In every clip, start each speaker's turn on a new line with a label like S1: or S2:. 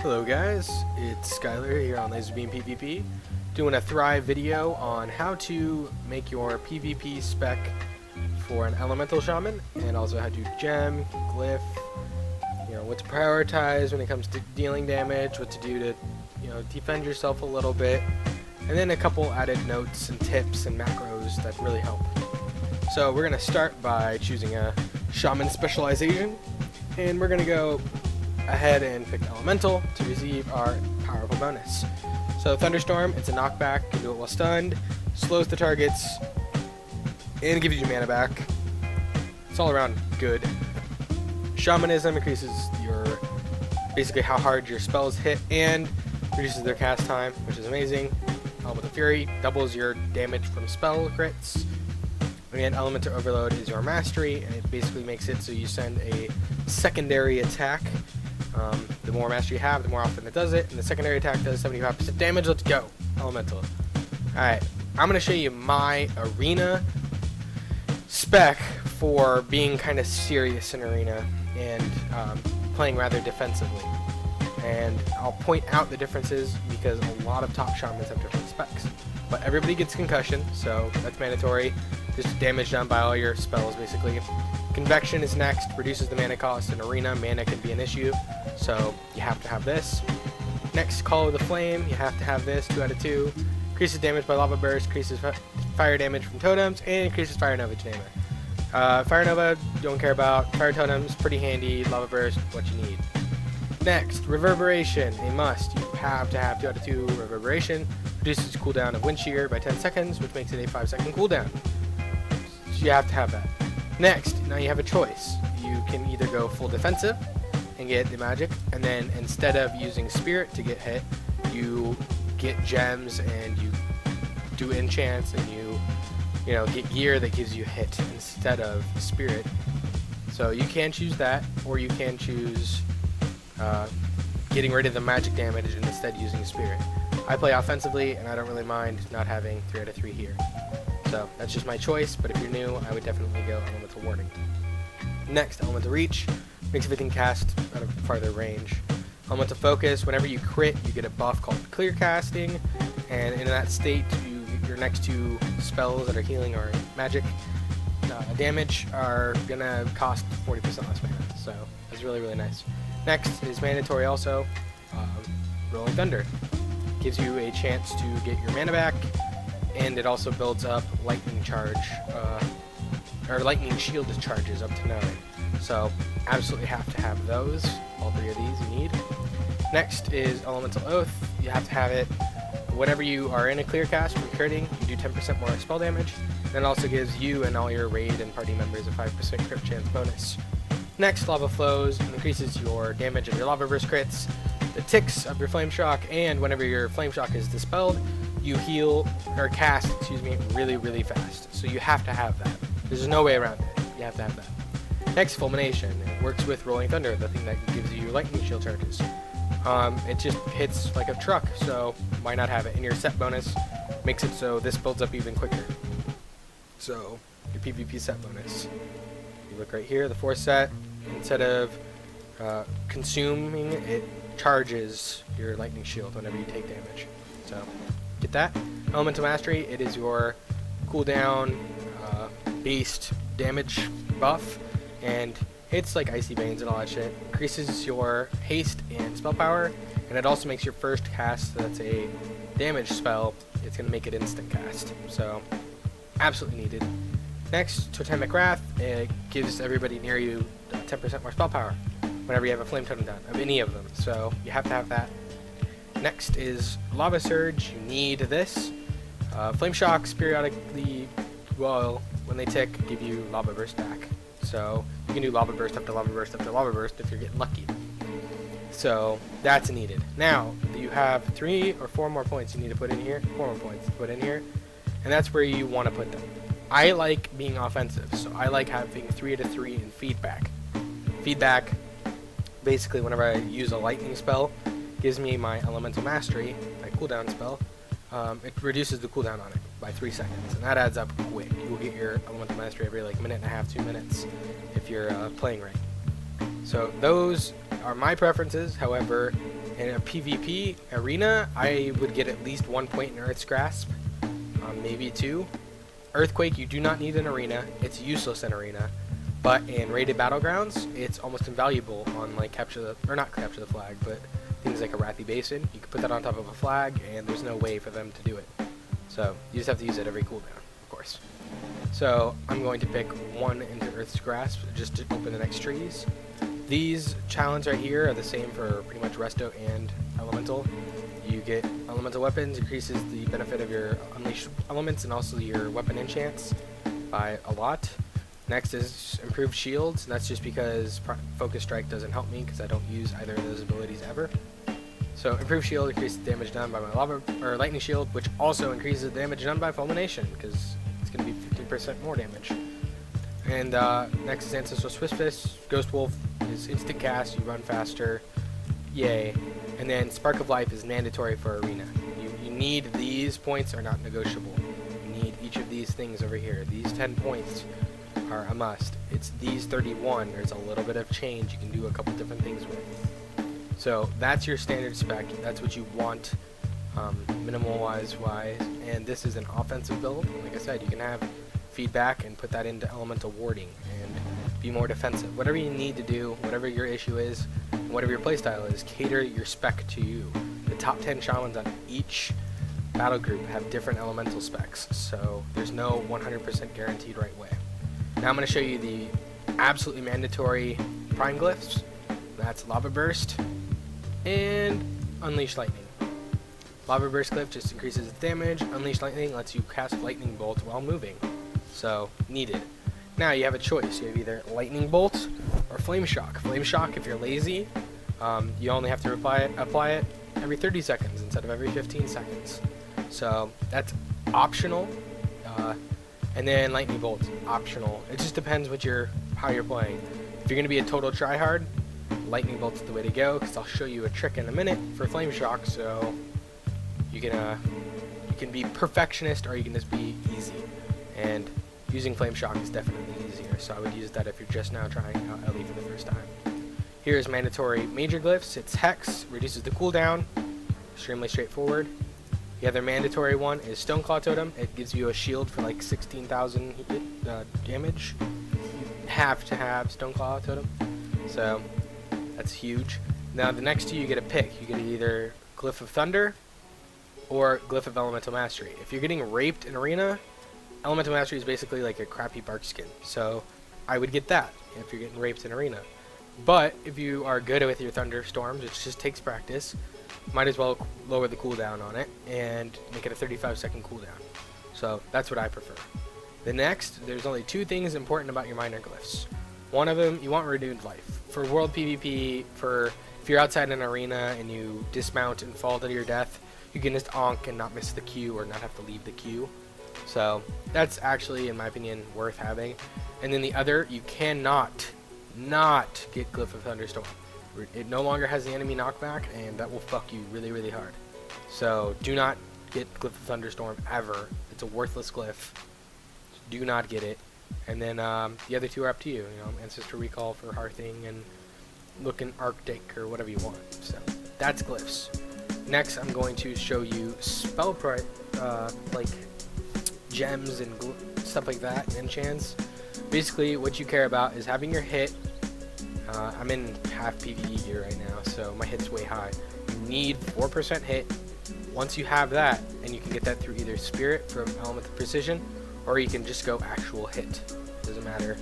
S1: Hello guys, it's Skyler here on LazorBeamPvP, doing a Thrive video on how to make your PvP spec for an elemental shaman, and also how to gem, glyph, what to prioritize when it comes to dealing damage, what to do to, defend yourself a little bit, and then a couple added notes and tips and macros that really help. So we're going to start by choosing a shaman specialization, and we're going to go ahead and pick elemental to receive our powerful bonus. So thunderstorm, it's a knockback, can do it while stunned, slows the targets, and gives you mana back. It's all around good. Shamanism increases your basically how hard your spells hit and reduces their cast time, which is amazing. Elemental Fury doubles your damage from spell crits. And Elemental Overload is your mastery, and it basically makes it so you send a secondary attack. The more mastery you have, the more often it does it, and the secondary attack does 75% damage. Let's go, Elemental. Alright, I'm going to show you my arena spec for being kind of serious in arena and playing rather defensively. And I'll point out the differences because a lot of top shamans have different specs. But everybody gets concussion, so that's mandatory. Just damage done by all your spells, basically. Convection is next, reduces the mana cost in arena. Mana can be an issue, so you have to have this. Next, Call of the Flame, you have to have this, 2 out of 2. Increases damage by lava burst, increases fire damage from totems, and increases fire nova damage. Fire nova, don't care about. Fire totems, pretty handy. Lava burst, what you need. Next, reverberation, a must. You have to have 2 out of 2 reverberation. Reduces cooldown of wind shear by 10 seconds, which makes it a 5-second cooldown. So you have to have that. Next, now you have a choice. You can either go full defensive and get the magic, and then instead of using spirit to get hit, you get gems and you do enchants and you get gear that gives you hit instead of spirit. So you can choose that, or you can choose getting rid of the magic damage and instead using spirit. I play offensively, and I don't really mind not having 3 out of 3 here. So that's just my choice, but if you're new, I would definitely go Elemental Warding. Next, Elemental Reach makes everything cast at a farther range. Elemental Focus, whenever you crit, you get a buff called Clear Casting, and in that state, your next 2 spells that are healing or magic damage are gonna cost 40% less mana. So that's really, really nice. Next is mandatory also, Rolling Thunder. Gives you a chance to get your mana back, and it also builds up lightning charge, or lightning shield charges up to 9. So absolutely have to have those. All 3 of these you need. Next is Elemental Oath. You have to have it whenever you are in a clear cast from critting. You do 10% more spell damage. And it also gives you and all your raid and party members a 5% crit chance bonus. Next, Lava Flows increases your damage of your lava burst crits, the ticks of your flame shock, and whenever your flame shock is dispelled, you heal, or cast, really, really fast. So you have to have that. There's no way around it. You have to have that. Next, Fulmination. It works with Rolling Thunder, the thing that gives you lightning shield charges. It just hits like a truck, so why not have it? And your set bonus makes it so this builds up even quicker. So, your PvP set bonus. You look right here, the 4 set, instead of consuming, it charges your lightning shield whenever you take damage. So, get that. Elemental Mastery, it is your cooldown based damage buff, and it's like Icy Veins and all that shit. Increases your haste and spell power, and it also makes your first cast that's a damage spell, it's going to make it instant cast. So, absolutely needed. Next, Totemic Wrath, it gives everybody near you 10% more spell power whenever you have a flame totem down, of any of them. So, you have to have that. Next is Lava Surge. You need this. Flame Shocks periodically, well, when they tick, give you Lava Burst back. So you can do Lava Burst after Lava Burst after Lava Burst if you're getting lucky. So that's needed. Now, you have 3 or 4 more points you need to put in here. 4 more points to put in here. And that's where you want to put them. I like being offensive, so I like having 3 out of 3 in feedback. Feedback, basically whenever I use a lightning spell, gives me my Elemental Mastery, my cooldown spell. It reduces the cooldown on it by 3 seconds, and that adds up quick. You will get your Elemental Mastery every like minute and a half, 2 minutes if you're playing right. So those are my preferences. However, in a PvP arena, I would get at least 1 point in Earth's Grasp, maybe 2. Earthquake, you do not need in arena. It's useless in arena. But in rated battlegrounds, it's almost invaluable on like not capture the flag, but things like a Wrathy Basin. You can put that on top of a flag, and there's no way for them to do it. So you just have to use it every cooldown, of course. So I'm going to pick 1 into Earth's Grasp just to open the next trees. These challenges right here are the same for pretty much Resto and Elemental. You get elemental weapons, increases the benefit of your unleashed elements and also your weapon enchants by a lot. Next is improved shields, and that's just because focus strike doesn't help me because I don't use either of those abilities ever. So improved shield increases damage done by my lightning shield, which also increases the damage done by fulmination because it's going to be 15% more damage. And next is Ancestral Swift Fist. Ghost Wolf is instant cast, you run faster, yay. And then Spark of Life is mandatory for arena. You need these points, are not negotiable. You need each of these things over here. These 10 points are a must. It's these 31. There's a little bit of change you can do a couple different things with. So that's your standard spec. That's what you want minimal wise, and this is an offensive build. Like I said, you can have feedback and put that into elemental warding and be more defensive. Whatever you need to do, whatever your issue is, whatever your playstyle is, cater your spec to you. The top 10 shamans on each battle group have different elemental specs, so there's no 100% guaranteed right way. Now I'm going to show you the absolutely mandatory prime glyphs. That's Lava Burst and Unleash Lightning. Lava Burst glyph just increases its damage. Unleash Lightning lets you cast Lightning Bolt while moving, so needed. Now you have a choice. You have either Lightning Bolt or Flame Shock. Flame Shock, if you're lazy, you only have to apply it every 30 seconds instead of every 15 seconds. So that's optional. And then Lightning Bolt's optional. It just depends how you're playing. If you're going to be a total tryhard, Lightning Bolt's the way to go, because I'll show you a trick in a minute for Flame Shock, so you can be perfectionist or you can just be easy. And using Flame Shock is definitely easier, so I would use that if you're just now trying out LE for the first time. Here's mandatory major glyphs. It's Hex, reduces the cooldown, extremely straightforward. The other mandatory one is Stoneclaw Totem. It gives you a shield for like 16,000 damage. You have to have Stoneclaw Totem, so that's huge. Now the next two you get a pick. You get either Glyph of Thunder or Glyph of Elemental Mastery. If you're getting raped in arena, Elemental Mastery is basically like a crappy bark skin, so I would get that if you're getting raped in arena. But if you are good with your thunderstorms, which just takes practice, might as well lower the cooldown on it and make it a 35-second cooldown. So that's what I prefer. The next, there's only 2 things important about your minor glyphs. One of them, you want Renewed Life. For world PvP, if you're outside an arena and you dismount and fall to your death, you can just onk and not miss the queue or not have to leave the queue. So that's actually, in my opinion, worth having. And then the other, you cannot not get Glyph of Thunderstorm. It no longer has the enemy knockback, and that will fuck you really, really hard. So do not get Glyph of Thunderstorm ever. It's a worthless glyph. Do not get it. And then the other 2 are up to you. Ancestor Recall for Hearthing and looking Arctic or whatever you want. So that's glyphs. Next, I'm going to show you spell like gems and stuff like that, and enchants. Basically, what you care about is having your hit. I'm in half PvE gear right now, so my hit's way high. You need 4% hit. Once you have that, and you can get that through either Spirit from Element of Precision, or you can just go actual hit. Doesn't matter.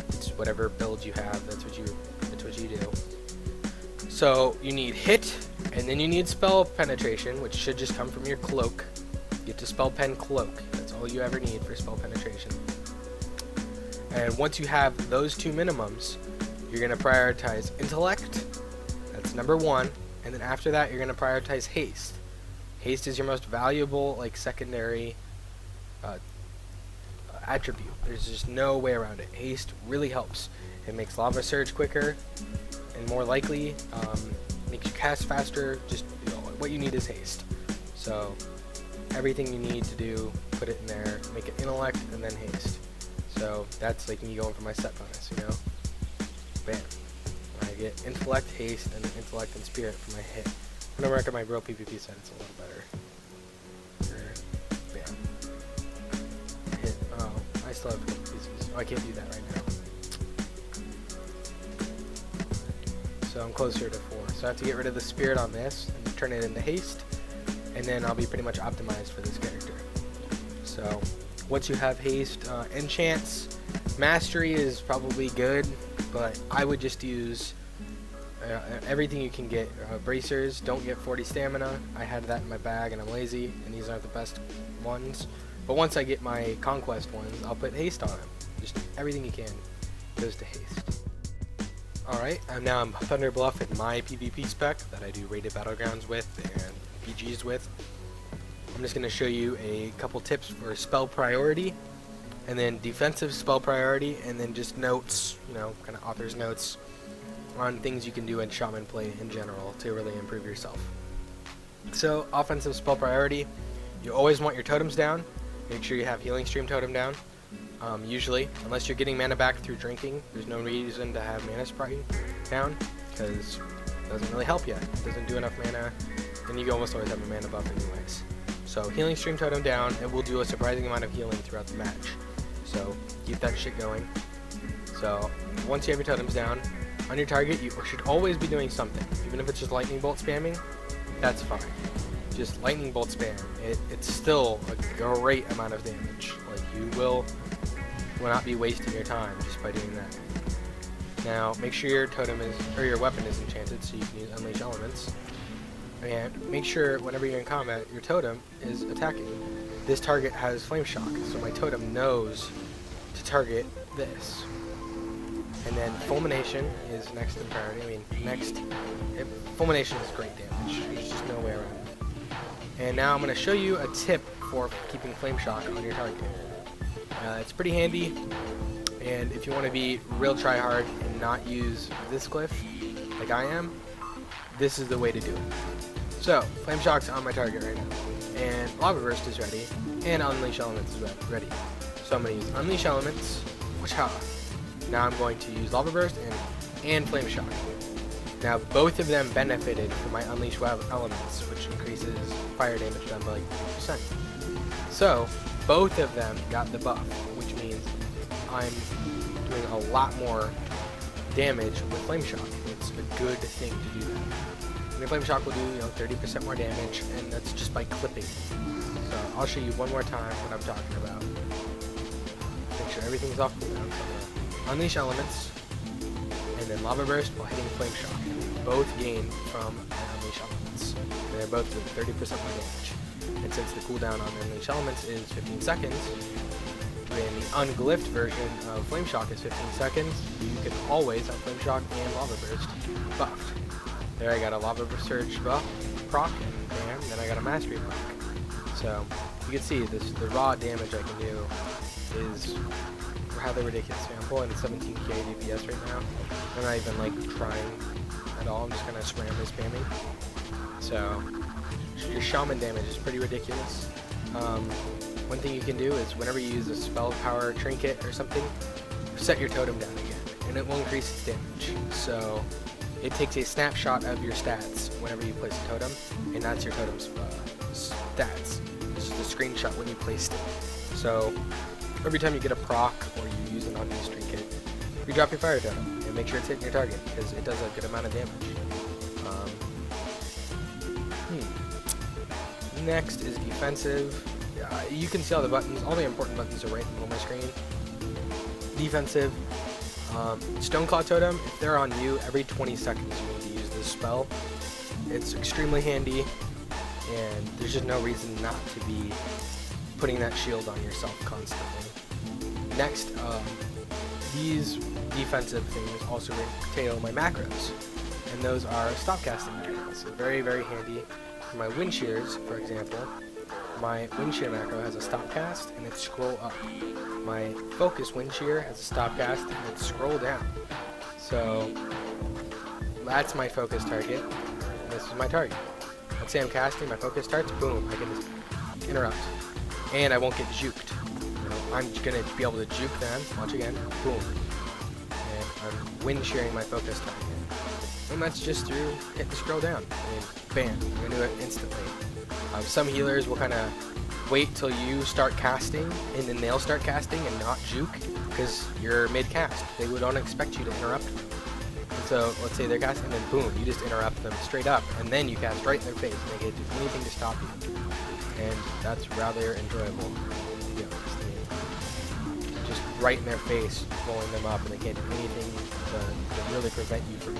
S1: It's whatever build you have. That's what you do. So you need hit, and then you need spell penetration, which should just come from your cloak. You get to spell pen cloak. That's all you ever need for spell penetration. And once you have those 2 minimums, you're going to prioritize intellect. That's number 1. And then after that, you're going to prioritize haste. Haste is your most valuable, like, secondary attribute. There's just no way around it. Haste really helps. It makes Lava Surge quicker and more likely. Makes you cast faster. Just what you need is haste. So everything you need to do, put it in there. Make it intellect and then haste. So that's like me going for my set bonus, Bam. I get intellect, haste, and intellect and spirit for my hit. When I work at my real PvP set, it's a little better. Bam. Hit. Oh, I still have a couple pieces. Oh, I can't do that right now. So I'm closer to 4. So I have to get rid of the spirit on this and turn it into haste, and then I'll be pretty much optimized for this character. So once you have haste, enchants, mastery is probably good, but I would just use everything you can get. Bracers, don't get 40 stamina. I had that in my bag and I'm lazy, and these aren't the best ones. But once I get my conquest ones, I'll put haste on them. Just everything you can goes to haste. Alright, I'm Thunder Bluff in my PvP spec that I do rated battlegrounds with and PGs with. I'm just going to show you a couple tips for spell priority, and then defensive spell priority, and then just notes, you know, kind of author's notes on things you can do in Shaman play in general to really improve yourself. So, offensive spell priority, you always want your totems down. Make sure you have Healing Stream totem down. Usually, unless you're getting mana back through drinking, there's no reason to have mana sprite down, because it doesn't really help you. It doesn't do enough mana, and you almost always have a mana buff anyways. So Healing Stream totem down, it will do a surprising amount of healing throughout the match. So keep that shit going. So once you have your totems down, on your target you should always be doing something. Even if it's just lightning bolt spamming, that's fine. Just lightning bolt spam. It's still a great amount of damage. Like, you will not be wasting your time just by doing that. Now make sure your totem is, or your weapon is enchanted, so you can use Unleash Elements. And make sure whenever you're in combat, your totem is attacking. This target has Flame Shock, so my totem knows to target this. And then Fulmination is next in priority. I mean, Fulmination is great damage. There's just no way around it. And now I'm going to show you a tip for keeping Flame Shock on your target. It's pretty handy, and if you want to be real try hard and not use this glyph, like I am, this is the way to do it. So, Flame Shock's on my target right now, and Lava Burst is ready, and Unleash Elements is ready. So I'm going to use Unleash Elements, now I'm going to use Lava Burst and Flame Shock. Now both of them benefited from my Unleash Elements, which increases fire damage done by like 50%. So, both of them got the buff, which means I'm doing a lot more damage with Flame Shock. It's a good thing to do that. And Flame Shock will do, 30% more damage, and that's just by clipping. So I'll show you one more time what I'm talking about. Make sure everything's off cooldown. So Unleash Elements, and then Lava Burst while hitting Flame Shock. And both gain from Unleash Elements. And they're both doing 30% more damage. And since the cooldown on Unleash Elements is 15 seconds, then the unglyphed version of Flame Shock is 15 seconds, you can always have Flame Shock and Lava Burst buffed. There I got a Lava Surge buff, proc, and bam, then I got a Mastery proc. So, you can see the raw damage I can do is rather ridiculous. I'm pulling 17k DPS right now. I'm not even like trying at all, I'm just kind of randomly spamming. So, your Shaman damage is pretty ridiculous. One thing you can do is whenever you use a spell power trinket or something, set your totem down again, and it will increase its damage. So it takes a snapshot of your stats whenever you place a totem, and that's your totem's stats. It's just a screenshot when you placed it. So every time you get a proc or you use an unused trinket, you drop your fire totem and make sure it's hitting your target, because it does a good amount of damage. Next is defensive. You can see all the buttons. All the important buttons are right in the middle of my screen. Defensive. Stoneclaw Totem, if they're on you, every 20 seconds you need to use this spell. It's extremely handy, and there's just no reason not to be putting that shield on yourself constantly. Next, these defensive things also entail my macros, and those are stop casting macros. Very, very handy. For my wind shears, for example, my wind shear macro has a stop cast and it's scroll up. My focus wind shear has a stop cast and it's scroll down. So that's my focus target. And this is my target. Let's say I'm casting, my focus starts, boom, I can just interrupt. And I won't get juked. I'm gonna be able to juke them, watch again, boom. And I'm wind shearing my focus target. And that's just through hitting scroll down. I mean, bam, you're gonna do it instantly. Some healers will kind of wait till you start casting, and then they'll start casting and not juke, because you're mid-cast. They don't expect you to interrupt them. So let's say they're casting, and then boom, you just interrupt them straight up, and then you cast right in their face, and they can't do anything to stop you. And that's rather enjoyable, to be honest. I mean, just right in their face, blowing them up, and they can't do anything to really prevent you from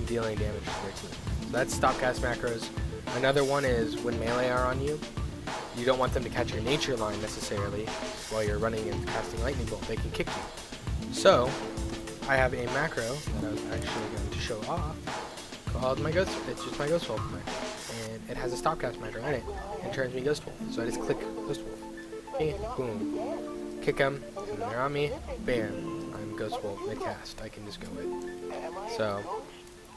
S1: dealing damage to their team. So that's stop cast macros. Another one is when melee are on you, you don't want them to catch your nature line necessarily while you're running and casting lightning bolt. They can kick you. So I have a macro that I was actually going to show off called my Ghost. It's just my Ghost Wolf macro, and it has a stop cast macro in it and turns me Ghost Wolf. So I just click Ghost Wolf. Okay, boom, kick them, and they're on me. Bam, I'm Ghost Wolf mid cast. I can just go it. So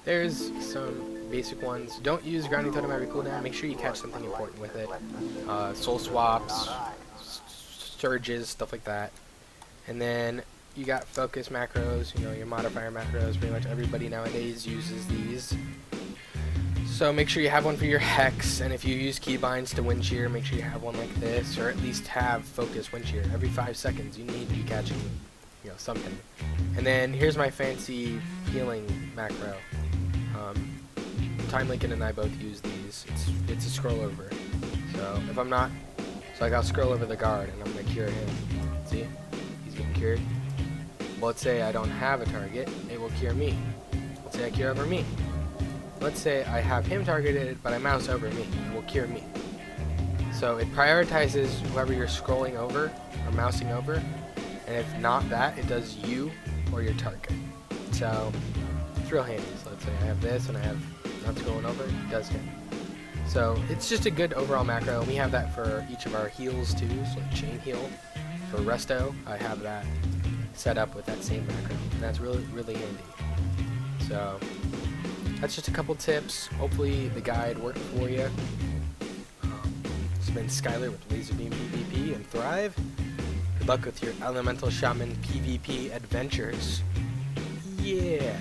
S1: there's some basic ones. Don't use grounding totem every cooldown. Make sure you catch something important with it. Soul swaps, surges, stuff like that. And then you got focus macros, you know, your modifier macros. Pretty much everybody nowadays uses these. So make sure you have one for your hex, and if you use keybinds to wind shear, make sure you have one like this, or at least have focus wind shear. Every 5 seconds you need to be catching, you know, something. And then here's my fancy healing macro. Time Lincoln and I both use these. It's a scroll over. So if I'm not, so like I'll scroll over the guard and I'm gonna cure him. See, he's getting cured. Well, let's say I don't have a target, it will cure me. Let's say I cure over me. Let's say I have him targeted, but I mouse over me, it will cure me. So it prioritizes whoever you're scrolling over or mousing over, and if not that, it does you or your target. So it's real handy. So let's say I have this and I have not scrolling over, it does him. So it's just a good overall macro. We have that for each of our heals too, so like chain heal. For resto, I have that set up with that same macro, and that's really, really handy. So that's just a couple tips. Hopefully the guide worked for you. This has been Skyler with LazorBeamPvP and Thrive. Good luck with your Elemental Shaman PvP adventures. Yeah!